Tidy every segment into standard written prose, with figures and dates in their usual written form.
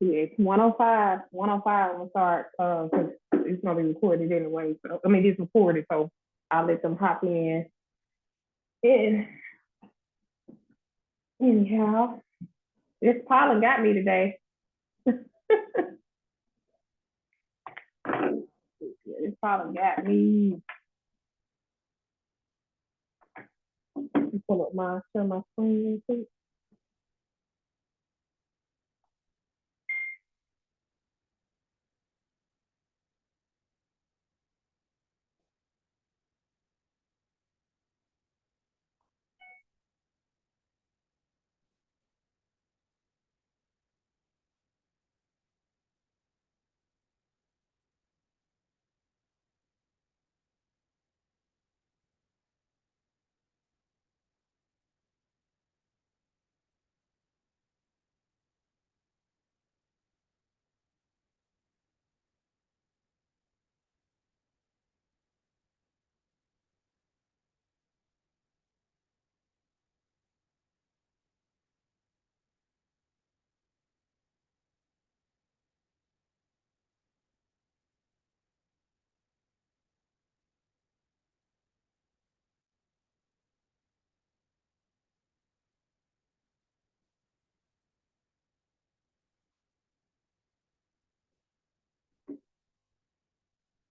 Yeah, it's 105. 105 will start because it's gonna be recorded anyway. So I mean it's recorded, so I'll let them hop in. And anyhow, this pollen got me today. This pollen got me. Pull up share my screen real quick.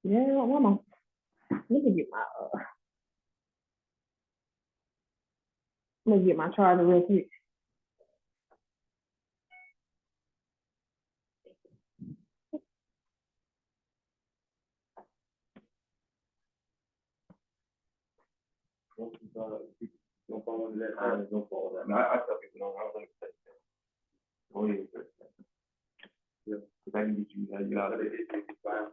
Yeah, one more. Let me get my charger real quick. Don't fall into that. Don't fall that. No, I tell people don't. I don't think it's that. Go ahead. Yeah, because I can get you out of it. It's fine.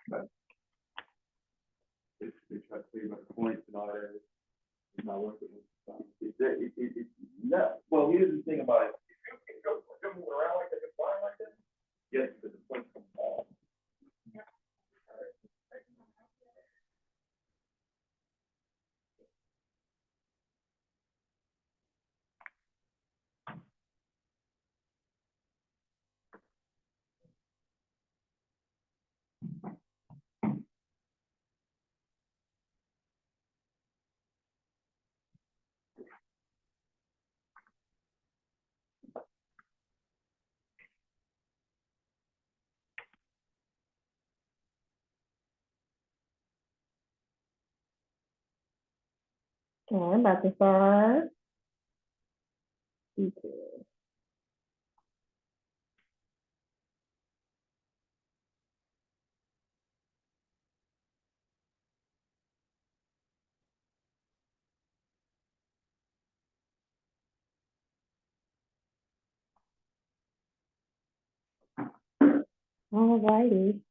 But they try to say about the points and all that. It's not working. It's not. Well, here's the thing about it. If you're moving around like that, you're flying like that. Yes, because the points come off. All right, I'm about to start. All righty.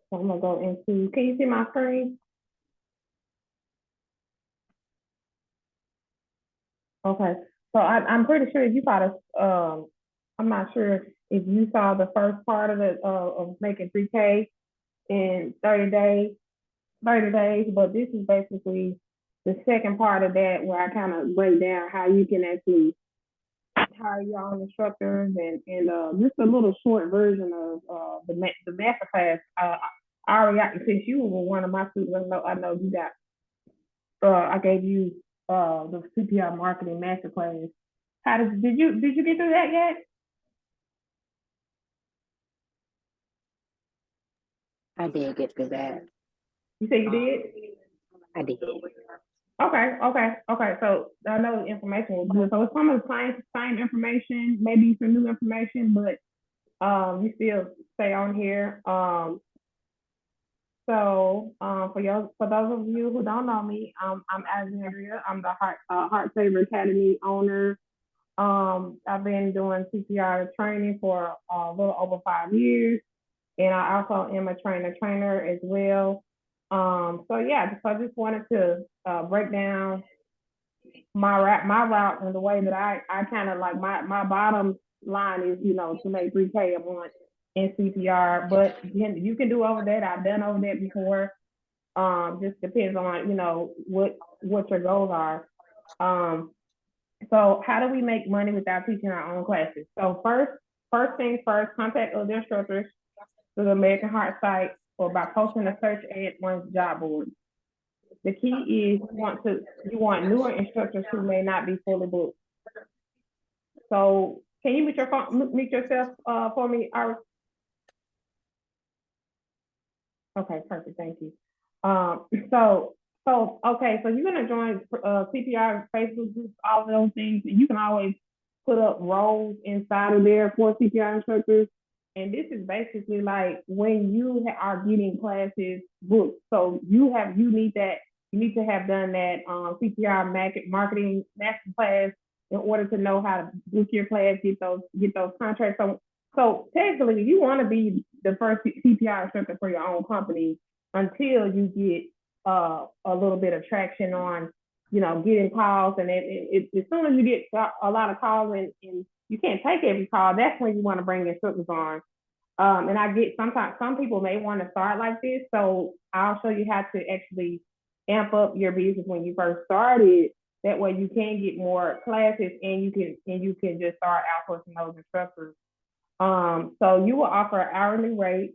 So I'm gonna go into. Can you see my screen? Okay. So I'm pretty sure you saw this. I'm not sure if you saw the first part of it of making 3K in 30 days. 30 days, but this is basically the second part of that where I kind of break down how you can actually hire your own instructors and just a little short version of the master class. I already got, since you were one of my students, I know you got I gave you the CPR marketing master class. Did you get through that yet? I did get through that. You say you did? I did. Okay. So I know the information was good. So it's some of the same information, maybe some new information, but you still stay on here. For those of you who don't know me, I'm Alexandria. I'm the Heart Saver Academy owner. I've been doing CPR training for a little over 5 years, and I also am a trainer as well. So I just wanted to break down my route and the way that I kind of like my bottom line is, to make 3K a month in CPR, but you can do over that. I've done over that before. Just depends on, what your goals are. So how do we make money without teaching our own classes? So first things first, contact other instructors through the American Heart site or by posting a search ad on job board. The key is you want newer instructors who may not be fully booked. So can you mute yourself for me, Iris? Okay, perfect, thank you. Okay, so you're gonna join CPR Facebook groups, all of those things, and you can always put up roles inside of there for CPR instructors. And this is basically like when you are getting classes booked. So you need to have done that CPR marketing master class in order to know how to book your class, get those contracts. So technically, you want to be the first CPR instructor for your own company until you get a little bit of traction on, getting calls. And as soon as you get a lot of calls and you can't take every call, that's when you want to bring instructors on. And I get sometimes some people may want to start like this, so I'll show you how to actually amp up your business when you first started. That way you can get more classes and you can just start outsourcing those instructors. So you will offer an hourly rate,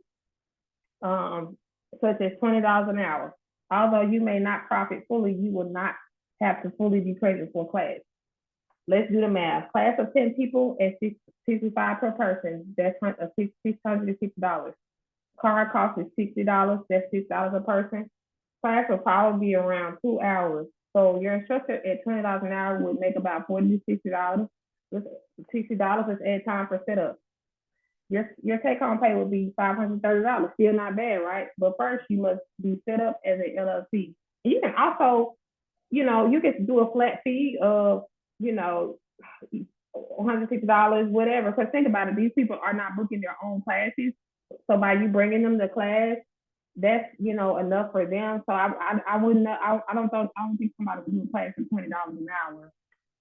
such as $20 an hour. Although you may not profit fully, you will not have to fully be present for class. Let's do the math. Class of 10 people at $65 per person. That's $660. Card cost is $60. That's $6 a person. Class will probably be around 2 hours. So your instructor at $20 an hour would make about $40 to $60. $60 is add time for setup. Your take-home pay would be $530. Still not bad, right? But first, you must be set up as an LLC. And you can also, you can do a flat fee of, $150, whatever. Because think about it, these people are not booking their own classes. So by you bringing them to class, that's enough for them. So I wouldn't know. I don't think somebody would do a class for $20 an hour.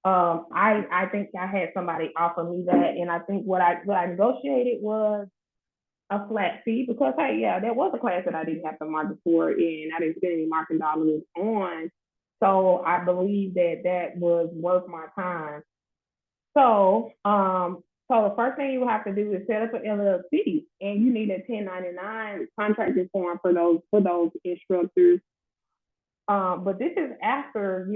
I think I had somebody offer me that, and I think what I negotiated was a flat fee because hey, yeah, there was a class that I didn't have to market for, and I didn't spend any marketing dollars on. So I believe that was worth my time. So the first thing you have to do is set up an LLC, and you need a 1099 contracting form for those instructors. But this is after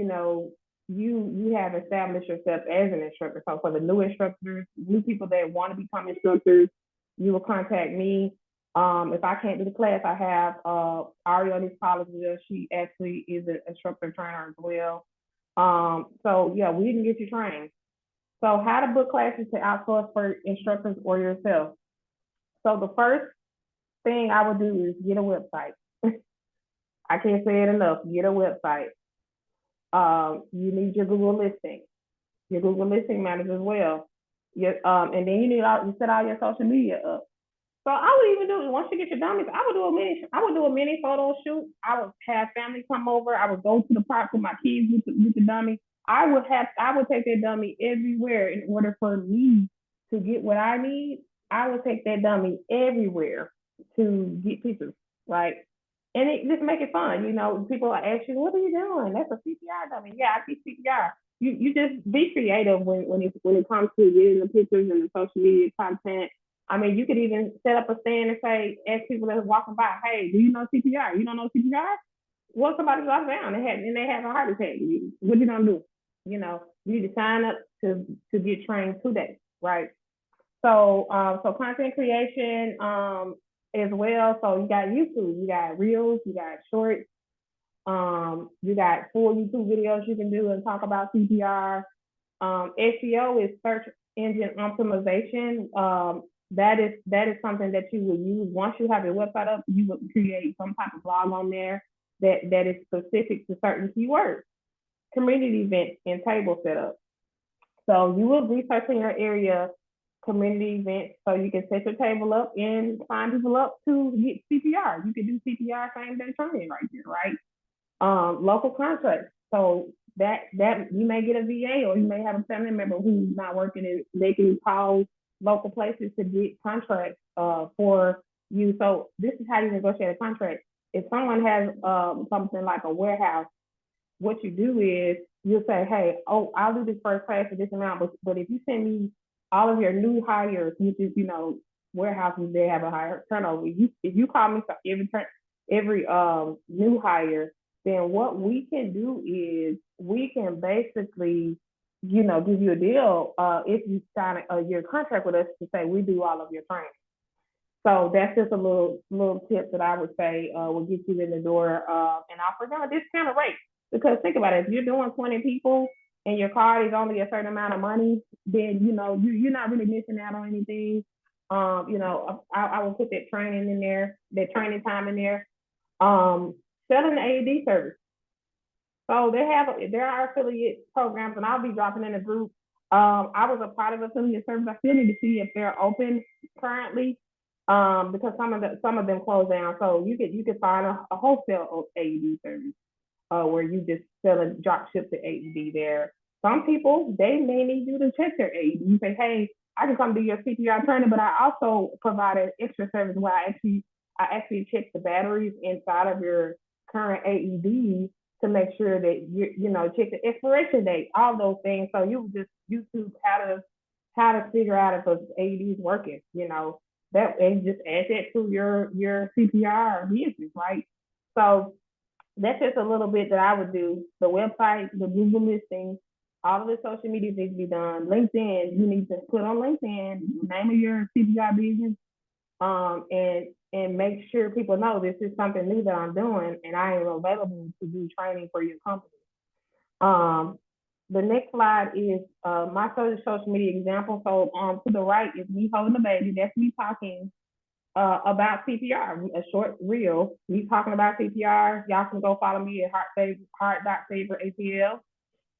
you have established yourself as an instructor. So for the new instructors, new people that want to become instructors, you will contact me. If I can't do the class, I have Ariel Policy. She actually is an instructor trainer as well. So yeah, we can get you trained. So how to book classes to outsource for instructors or yourself. So the first thing I would do is get a website. I can't say it enough. Get a website. You need your Google listing manager as well. And then you set all your social media up. So I would even do once you get your dummies, I would do a mini photo shoot. I would have family come over. I would go to the park with my kids with the dummy. I would take that dummy everywhere in order for me to get what I need. I would take that dummy everywhere to get pictures, right? And it just make it fun. People are asking, what are you doing? That's a CPR dummy. Yeah, I teach CPR. You just be creative when it comes to getting the pictures and the social media content. I mean, you could even set up a stand and say, ask people that are walking by, hey, do you know CPR? You don't know CPR? Well, somebody walks down and they have a heart attack. What you gonna do? You need to sign up to get trained today, right? So content creation as well. So you got YouTube, you got Reels, you got Shorts, you got full YouTube videos you can do and talk about CPR. SEO is search engine optimization. That is something that you will use once you have your website up. You will create some type of blog on there that is specific to certain keywords. Community events and table setup. So you will research in your area community events so you can set your table up and sign people up to get CPR. You can do CPR same day training right there, right? Local contracts. So that you may get a VA or you may have a family member who's not working and they can call local places to get contracts for you. So this is how you negotiate a contract. If someone has something like a warehouse, what you do is you'll say, hey, oh, I'll do this first class for this amount, but if you send me all of your new hires, which is, warehouses, they have a higher turnover. If you call me for every new hire, then what we can do is we can basically, give you a deal if you sign your contract with us to say we do all of your training. So that's just a little tip that I would say will get you in the door and offer them a discounted rate. Because think about it, if you're doing 20 people and your card is only a certain amount of money, then you're not really missing out on anything. I will put that training in there, that training time in there. Selling the AED service. So there are affiliate programs, and I'll be dropping in a group. I was a part of affiliate service. I still need to see if they're open currently, because some of them closed down. So you could find a wholesale AED service, where you just sell a drop ship the AED there. Some people, they may need you to check their AED. You say, hey, I can come do your CPR training, but I also provide an extra service where I actually check the batteries inside of your current AED to make sure that check the expiration date, all those things. So you just YouTube how to figure out if an AED is working, that, and just add that to your CPR business, right? So that's just a little bit that I would do. The website, the Google listings, all of the social media needs to be done. LinkedIn, you need to put on LinkedIn the name of your CPR business, and make sure people know this is something new that I'm doing, and I am available to do training for your company. The next slide is my social media example. So to the right is me holding the baby. That's me talking about CPR, a short reel. Me talking about CPR. Y'all can go follow me at Heart.Saver ATL.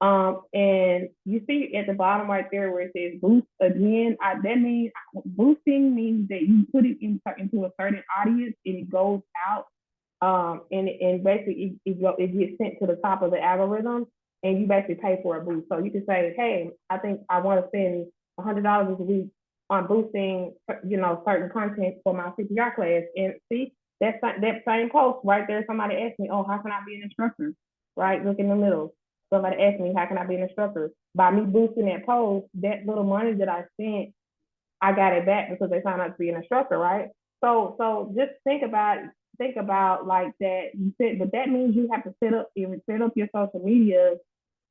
And you see at the bottom right there where it says boost again. That means boosting means that you put it into a certain audience and it goes out. And basically it gets sent to the top of the algorithm, and you basically pay for a boost. So you can say, hey, I think I want to spend $100 a week on boosting, certain content for my CPR class. And see, that same post right there, somebody asked me, oh, how can I be an instructor? Right, look in the middle. Somebody asked me, how can I be an instructor? By me boosting that post, that little money that I spent, I got it back because they signed up to be an instructor, right? So just think about like that. You said, but that means you have to set up your social media.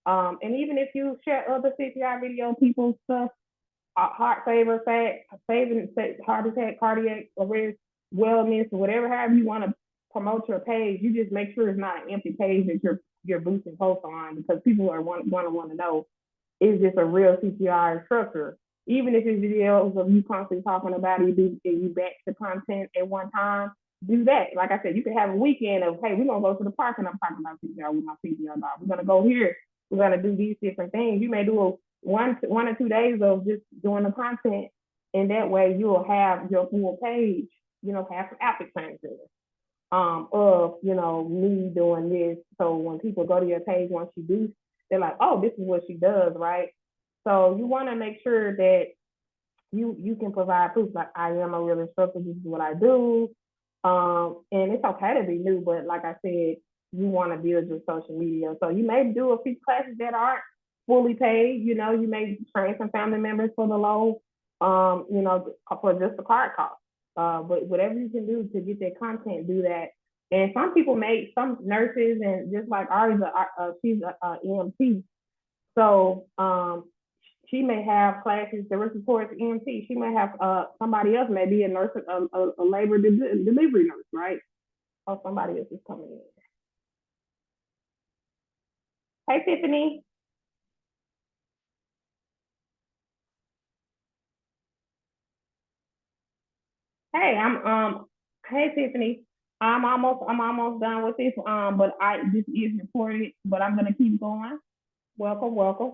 And even if you share other CPR video, people's stuff, heart saver, saving heart attack, cardiac arrest, wellness, whatever, however you want to promote your page, you just make sure it's not an empty page that you're boosting posts on, because people are want to know, is this a real CPR instructor? Even if it's videos of you constantly talking about it, you batch the content at one time, do that. Like I said, you can have a weekend of, hey, we're gonna go to the park and I'm talking about CPR with my CPR dog. We're gonna go here. We're gonna do these different things. You may do one or 2 days of just doing the content, and that way you'll have your full page, have some outfit plans there. Of me doing this. So when people go to your page once you do, they're like, oh, this is what she does, right? So you want to make sure that you can provide proof, like, I am a real instructor, this is what I do. And it's okay to be new, but like I said, you want to build your social media. So you may do a few classes that aren't fully paid. You may train some family members for the low, for just the card cost. But whatever you can do to get that content, do that. And some nurses, and just like Ari's, she's a EMT. So she may have classes directed towards EMT. She may have somebody else may be a nurse, a labor delivery nurse, right? Or somebody else is coming in. Hey, Tiffany. Hey, hey, Tiffany. I'm almost done with this. But this is recorded, but I'm gonna keep going. Welcome.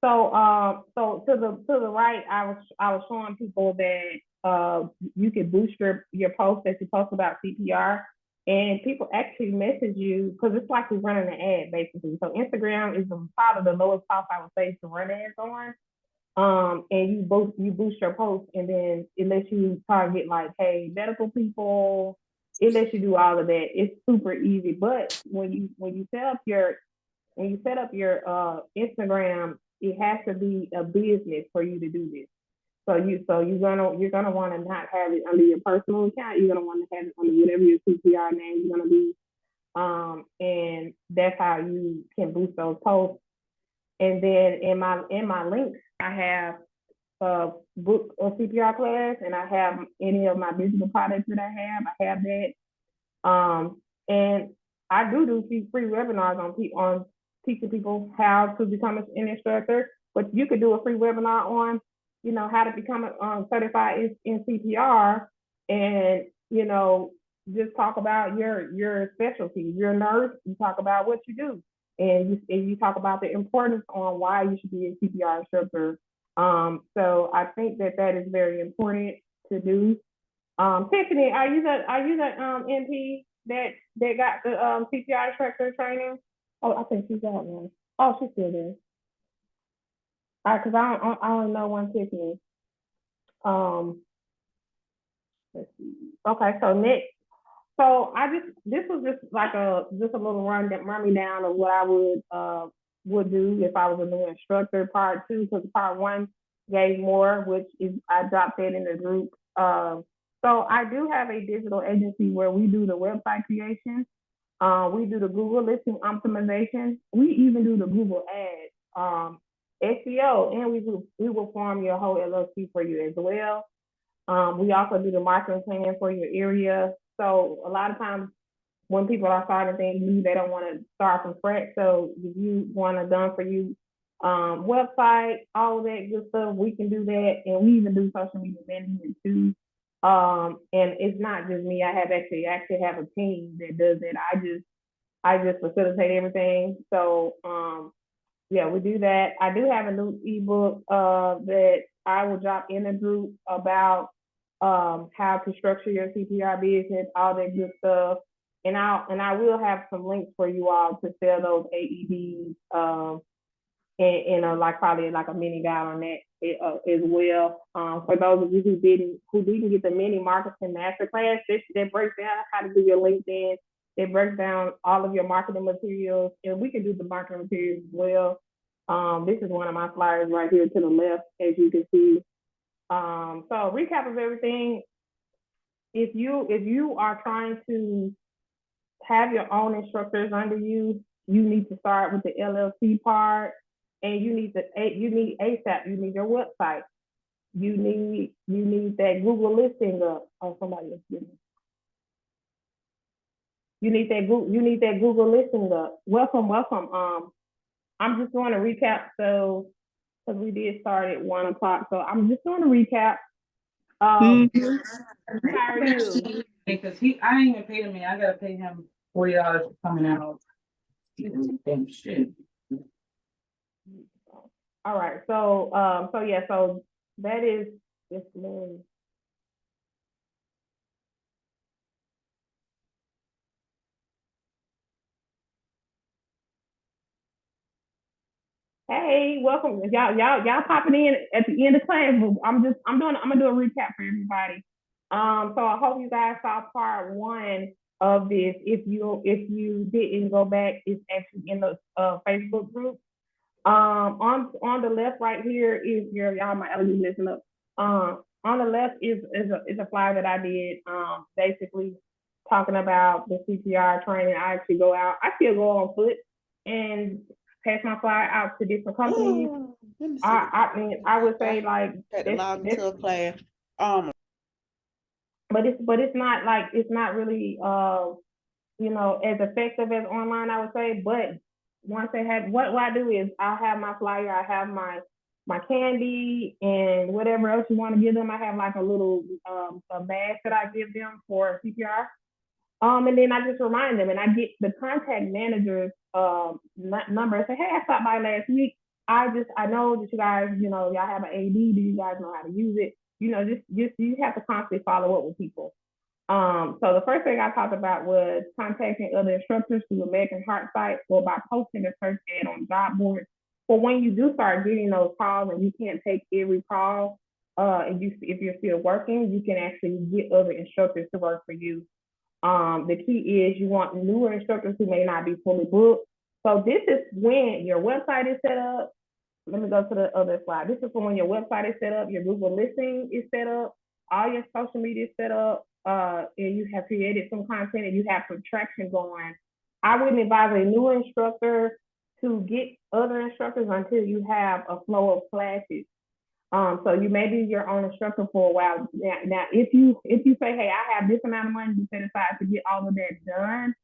So to the right, I was showing people that you can boost your post that you post about CPR, and people actually message you, because it's like you're running an ad basically. So Instagram is probably the lowest cost, I would say, to run ads on. And you boost your post, and then it lets you target like, hey, medical people. It lets you do all of that. It's super easy. But when you set up your when you set up your Instagram, it has to be a business for you to do this. So you're gonna want to not have it under your personal account. You're gonna want to have it under whatever your CPR name is gonna be. And that's how you can boost those posts. And then in my links, I have a book or CPR class, and I have any of my digital products that I have. I have that. And I do free webinars on teaching people how to become an instructor. But you could do a free webinar on, how to become a certified in CPR, and just talk about your specialty. You're a nurse. You talk about what you do, and you talk about the importance on why you should be a CPR instructor. So I think that is very important to do. Tiffany, are you the MP that got the CPR instructor training? Oh, I think she's out now. Oh, she's still there. All right, because I only know one Tiffany. Let's see. Okay, so next. So this was just like a little run me down of what I would do if I was a new instructor. Part 2, because part 1 gave more, which is I dropped that in the group. So I do have a digital agency where we do the website creation. We do the Google listing optimization. We even do the Google ads, SEO, and we will form your whole LLC for you as well. We also do the marketing plan for your area. So a lot of times when people are starting things new, they don't want to start from scratch. So if you want a done for you website, all of that good stuff, we can do that. And we even do social media management too. And it's not just me. I actually have a team that does it. I just facilitate everything. So yeah, we do that. I do have a new ebook that I will drop in the group about how to structure your CPR business, all that good stuff. And I will have some links for you all to sell those AEDs, and probably like a mini guide on that as well. For those of you who didn't get the mini marketing masterclass, that breaks down how to do your LinkedIn. It breaks down all of your marketing materials, and we can do the marketing materials as well. This is one of my flyers right here to the left, as you can see. So recap of everything. If you are trying to have your own instructors under you, you need to start with the LLC part, and you need ASAP. You need your website. You need that Google listing up. Oh, somebody else did it. You need that Google listing up. Welcome. I'm just going to recap, so because we did start at 1:00, so I'm just going to recap. How are you? Because I ain't even paid him. I gotta pay him $40 for coming out. Damn shit. All right. So yeah. So that is this morning. Hey, welcome. Y'all popping in at the end of class. I'm gonna do a recap for everybody. So I hope you guys saw part 1 of this. If you didn't go back, it's actually in the Facebook group. On the left right here is y'all my LED listen up. On the left is a flyer that I did, basically talking about the CPR training. I actually go out. I still go on foot and pass my flyer out to different companies. I mean, I would say like to a class. But it's not really as effective as online, I would say. But once they have what I do is I have my flyer, I have my candy and whatever else you want to give them. I have like a little a bag that I give them for CPR. And then I just remind them, and I get the contact manager's number and say, hey, I stopped by last week. I know that you guys, y'all have an AD. Do you guys know how to use it? Just you have to constantly follow up with people. So the first thing I talked about was contacting other instructors through American Heart site or by posting a search ad on job boards. But when you do start getting those calls and you can't take every call, if you're still working, you can actually get other instructors to work for you. The key is you want newer instructors who may not be fully booked. So this is when your website is set up. Let me go to the other slide. This is when your website is set up, your Google listing is set up, all your social media is set up, and you have created some content and you have some traction going. I wouldn't advise a new instructor to get other instructors until you have a flow of classes. So you may be your own instructor for a while. Now, if you say, hey, I have this amount of money to set aside to get all of that done,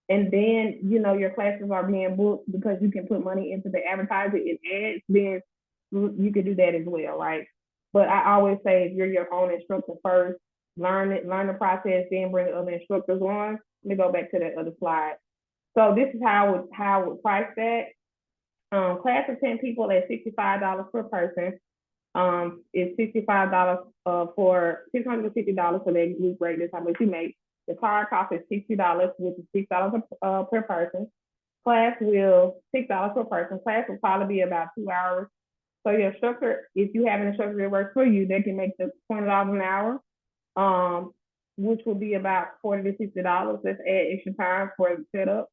and then your classes are being booked because you can put money into the advertising and ads, then you can do that as well, right? But I always say if you're your own instructor first, learn the process, then bring other instructors on. Let me go back to that other slide. So this is how I would price that. Class of 10 people at $65 per person. It's $65 for $650 for that group rate. That's how much you make. The card cost is $60, which is $6 per person. Class will $6 per person. Class will probably be about 2 hours. So your instructor, if you have an instructor that works for you, they can make the $20 an hour, which will be about $40 to $60. Let's add extra time for the setup.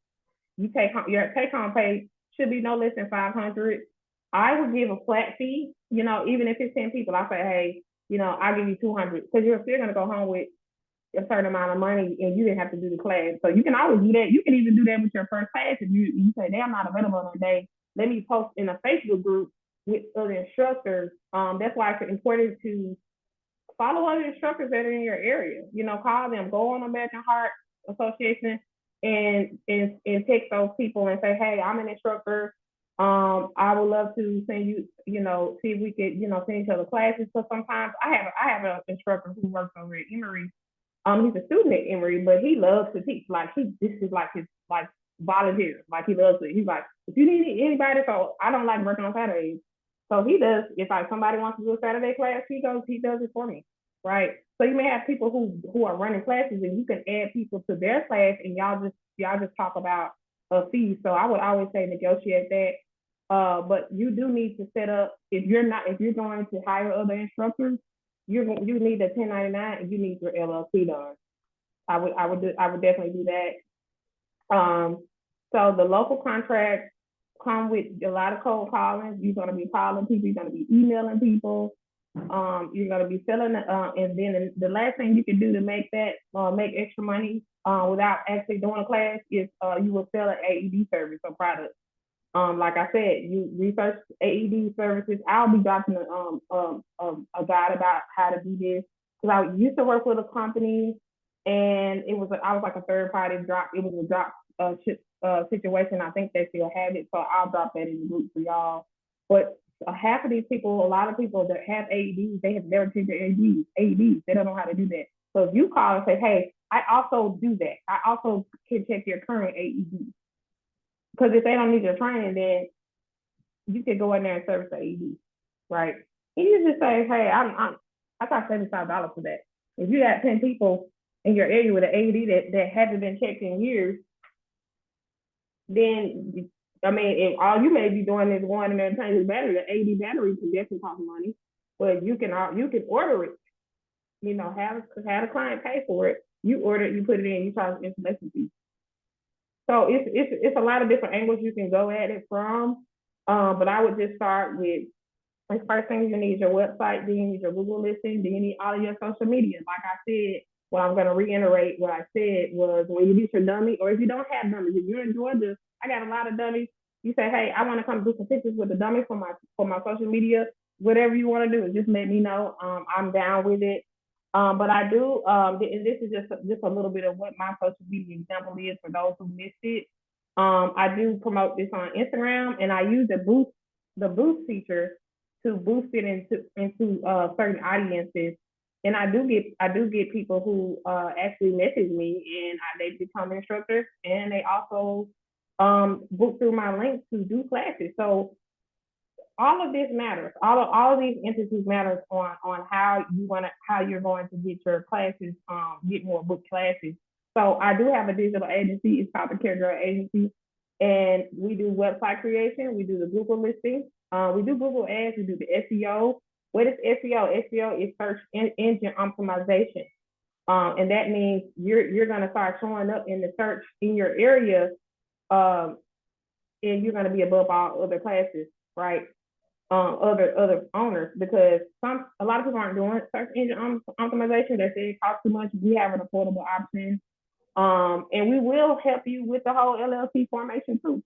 You take home, your take home pay should be no less than $500. I would give a flat fee, even if it's 10 people. I say, hey, I'll give you $200 because you're still gonna go home with a certain amount of money and you didn't have to do the class. So you can always do that. You can even do that with your first class. If you say, hey, I'm not available on that day, let me post in a Facebook group with other instructors. That's why it's important to follow other instructors that are in your area. Call them, go on the American Heart Association and text those people and say, hey, I'm an instructor. I would love to send you, see if we could, send each other classes. So sometimes I have an instructor who works over at Emory. He's a student at Emory, but he loves to teach. This is like his volunteer. Like he loves it. He's like, if you need anybody, so I don't like working on Saturdays. So he does. If somebody wants to do a Saturday class, he does it for me, right? So you may have people who are running classes, and you can add people to their class, and y'all just talk about a fee. So I would always say negotiate that. But you do need to set up if you're going to hire other instructors, you need a 1099 and you need your LLC done. I would definitely do that. So the local contracts come with a lot of cold calling. You're going to be calling people. You're going to be emailing people. You're going to be selling, and then the last thing you can do to make extra money without actually doing a class is you will sell an AED service or product. Like I said, you research AED services. I'll be dropping a guide about how to do this because I used to work with a company, and I was like a third party drop. It was a drop situation. I think they still have it, so I'll drop that in the group for y'all. But half of these people, a lot of people that have AEDs, they have never taken AEDs. They don't know how to do that. So if you call and say, hey, I also do that. I also can check your current AED. Because if they don't need your training, then you can go in there and service the AED, right? And you just say, hey, I got $75 for that. If you got 10 people in your area with an AED that hasn't been checked in years, then if all you may be doing is going in there and changing the battery, the AED battery can definitely cost money, but you can order it. Have a client pay for it. You order it, you put it in, you charge an installation fee. So it's a lot of different angles you can go at it from. But I would just start with the first thing you need your website, then you need your Google listing, then you need all of your social media. Like I said, what I'm going to reiterate what I said was when you get your dummy, or if you don't have dummies, if you're in Georgia, I got a lot of dummies. You say, hey, I want to come do some pictures with the dummy for my social media. Whatever you want to do, just let me know. I'm down with it. But I do, and this is just a little bit of what my social media example is for those who missed it. I do promote this on Instagram, and I use the boost feature to boost it into certain audiences. And I do get people who actually message me, and they become instructors, and they also book through my link to do classes. So all of this matters. All of these entities matters on how you're going to get your classes, get more book classes. So I do have a digital agency. It's called the Care Girl Agency, and we do website creation. We do the Google listing. We do Google ads. We do the SEO. What is SEO? SEO is search engine optimization, and that means you're going to start showing up in the search in your area. and you're gonna be above all other classes, right? Other owners, because a lot of people aren't doing search engine optimization. They say it costs too much. We have an affordable option. And we will help you with the whole LLC formation too.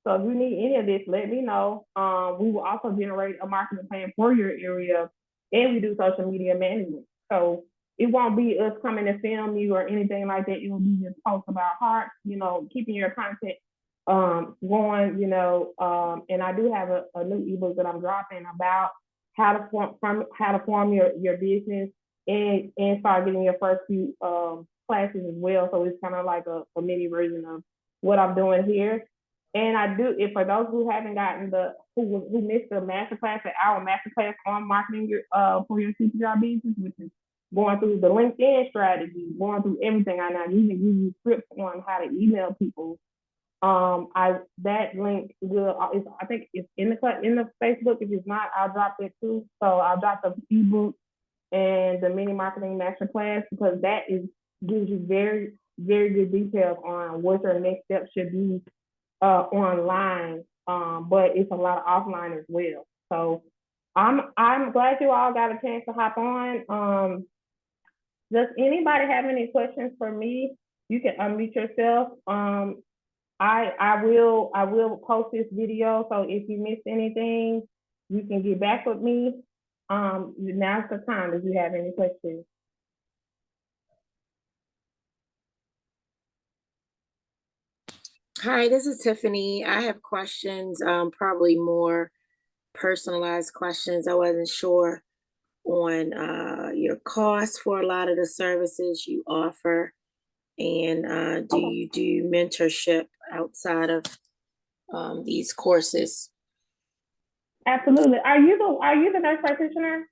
So if you need any of this, let me know. We will also generate a marketing plan for your area, and we do social media management. So it won't be us coming to film you or anything like that. It will be just posts about heart, keeping your content going, and I do have a new ebook that I'm dropping about how to form your business and start getting your first few classes as well. So it's kind of like a mini version of what I'm doing here. And I do, if for those who haven't gotten who missed the masterclass, our masterclass on marketing for your CPR business, which is going through the LinkedIn strategy, going through everything. I now even give you scripts on how to email people. That link I think it's in the Facebook. If it's not, I'll drop it too. So I'll drop the ebook and the mini marketing masterclass, because that gives you very, very good details on what your next step should be online. But it's a lot of offline as well. So I'm glad you all got a chance to hop on. Does anybody have any questions for me? You can unmute yourself. I will post this video, so if you missed anything, you can get back with me. Now's the time if you have any questions. Hi, this is Tiffany. I have questions, probably more personalized questions. I wasn't sure on your costs for a lot of the services you offer, and do you do mentorship outside of these courses? Absolutely. Are you the nurse practitioner?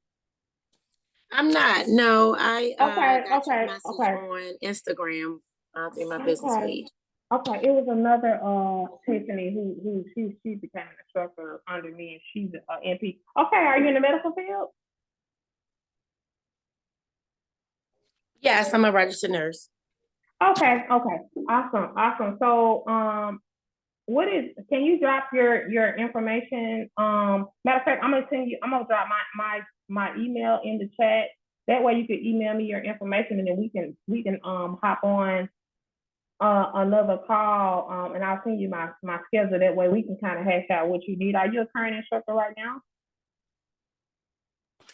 I'm not. No, I Okay, got your okay, message okay, on Instagram through my business okay. page. Okay, it was another Tiffany who she became an instructor under me, and she's an NP. Okay, are you in the medical field? Yes, I'm a registered nurse. Okay, awesome. So can you drop your information? Matter of fact, I'm gonna drop my email in the chat. That way you can email me your information, and then we can hop on another call, and I'll send you my schedule. That way we can kind of hash out what you need. Are you a current instructor right now?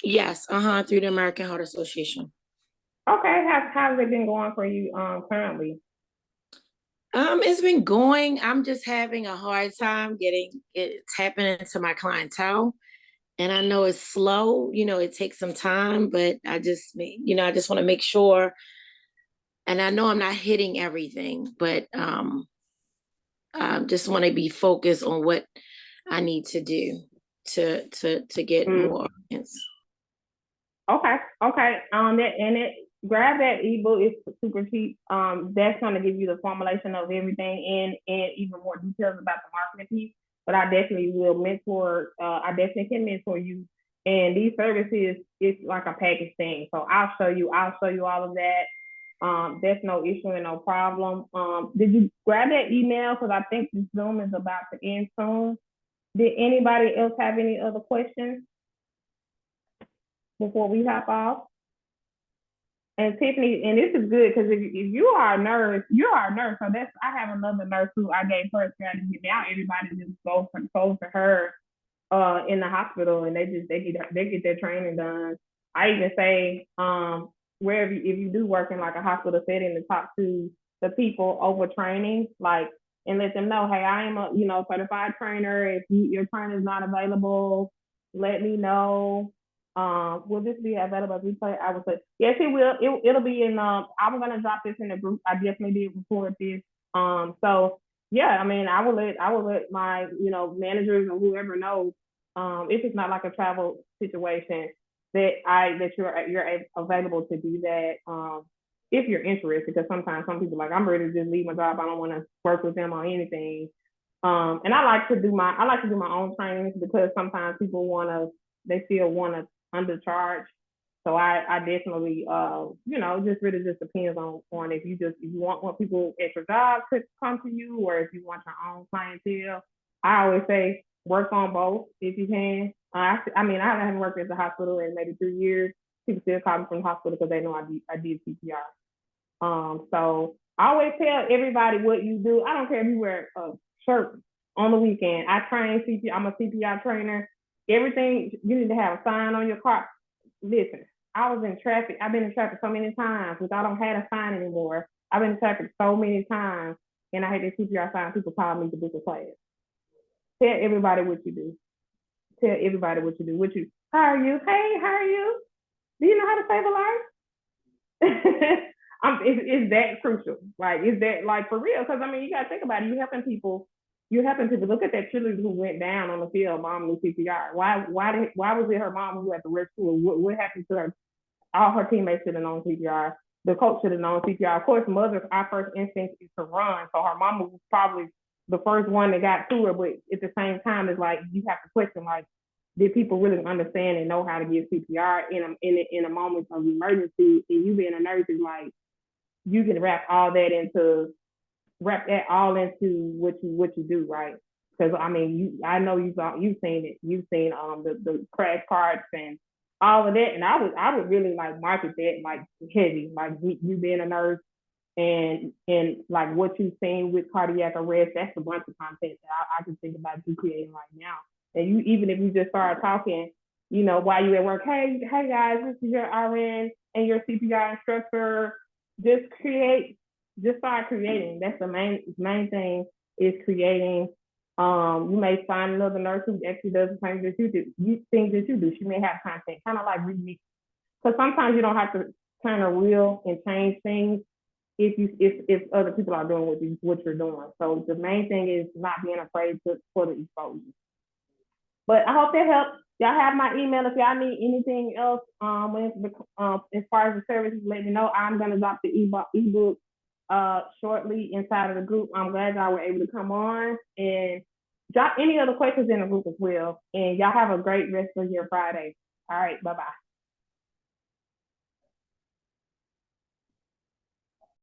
Yes, through the American Heart Association. Okay, how's it been going for you currently? It's been going. I'm just having a hard time tapping into my clientele. And I know it's slow, it takes some time, but I just want to make sure. And I know I'm not hitting everything, but I just want to be focused on what I need to do to get more audience. Okay. Grab that ebook. It's super cheap. That's gonna give you the formulation of everything and even more details about the marketing piece. But I definitely will mentor. I definitely can mentor you. And these services, it's like a package thing. So I'll show you all of that. That's no issue and no problem. Did you grab that email? Because I think the Zoom is about to end soon. Did anybody else have any other questions before we hop off? And Tiffany, and this is good because if you are a nurse, you are a nurse. So I have another nurse who I gave her a strategy. Now everybody just goes to her in the hospital, and they get their training done. I even say wherever if you do work in like a hospital setting, to talk to the people over training, like, and let them know, hey, I am a certified trainer. If your trainer is not available, let me know. Will this be available as replay? I would say yes, it will. It'll be in. I'm gonna drop this in the group. I definitely did record this. So yeah, I mean, I will let my managers or whoever know. If it's not like a travel situation, that you're available to do that. If you're interested, because sometimes some people like, I'm ready to just leave my job. I don't want to work with them on anything. And I like to do my own trainings, because sometimes people they still want to undercharge. So I definitely just depends on if you want more people at your job to come to you, or if you want your own clientele. I always say work on both if you can. I mean, I haven't worked at the hospital in maybe 3 years. People still call me from the hospital because they know I did CPR. So I always tell everybody what you do. I don't care if you wear a shirt on the weekend. I train CPR. I'm a CPR trainer. Everything, you need to have a sign on your car. Listen, I was in traffic. I've been in traffic so many times, which I don't have a sign anymore. I've been in traffic so many times, and I had this CPR sign. People call me to book a class. Tell everybody what you do. Tell everybody what you do. How are you? Hey, how are you? Do you know how to save a life? It's that crucial. Like, is that like for real? Because I mean, you gotta think about it. You're helping people. Look at that cheerleader who went down on the field. Mom knew CPR. Why was it her mom who had to rescue her? What happened to her? All her teammates should have known CPR. The coach should have known CPR. Of course, mothers, our first instinct is to run. So her mama was probably the first one that got to her. But at the same time, it's like you have to question, like, did people really understand and know how to give CPR in a moment of emergency? And you being a nurse is like, you can wrap that all into what you do, right? Because I mean, I know you've seen it. You've seen the crash carts and all of that, and I would really like market that like heavy, like you being a nurse and like what you've seen with cardiac arrest. That's a bunch of content that I can think about you creating right now. And you, even if you just start talking, while you're at work, hey guys, this is your RN and your CPR instructor. Just start creating. That's the main thing is creating. You may find another nurse who actually does the same that you do. Things that you do. She may have content, kind of like remix. Because sometimes you don't have to turn a wheel and change things if other people are doing what you're doing. So the main thing is not being afraid for the exposure. But I hope that helps. Y'all have my email if y'all need anything else. As far as the services, let me know. I'm gonna drop the ebook shortly inside of the group. I'm glad y'all were able to come on and drop any other questions in the group as well. And y'all have a great rest of your Friday. All right, bye-bye.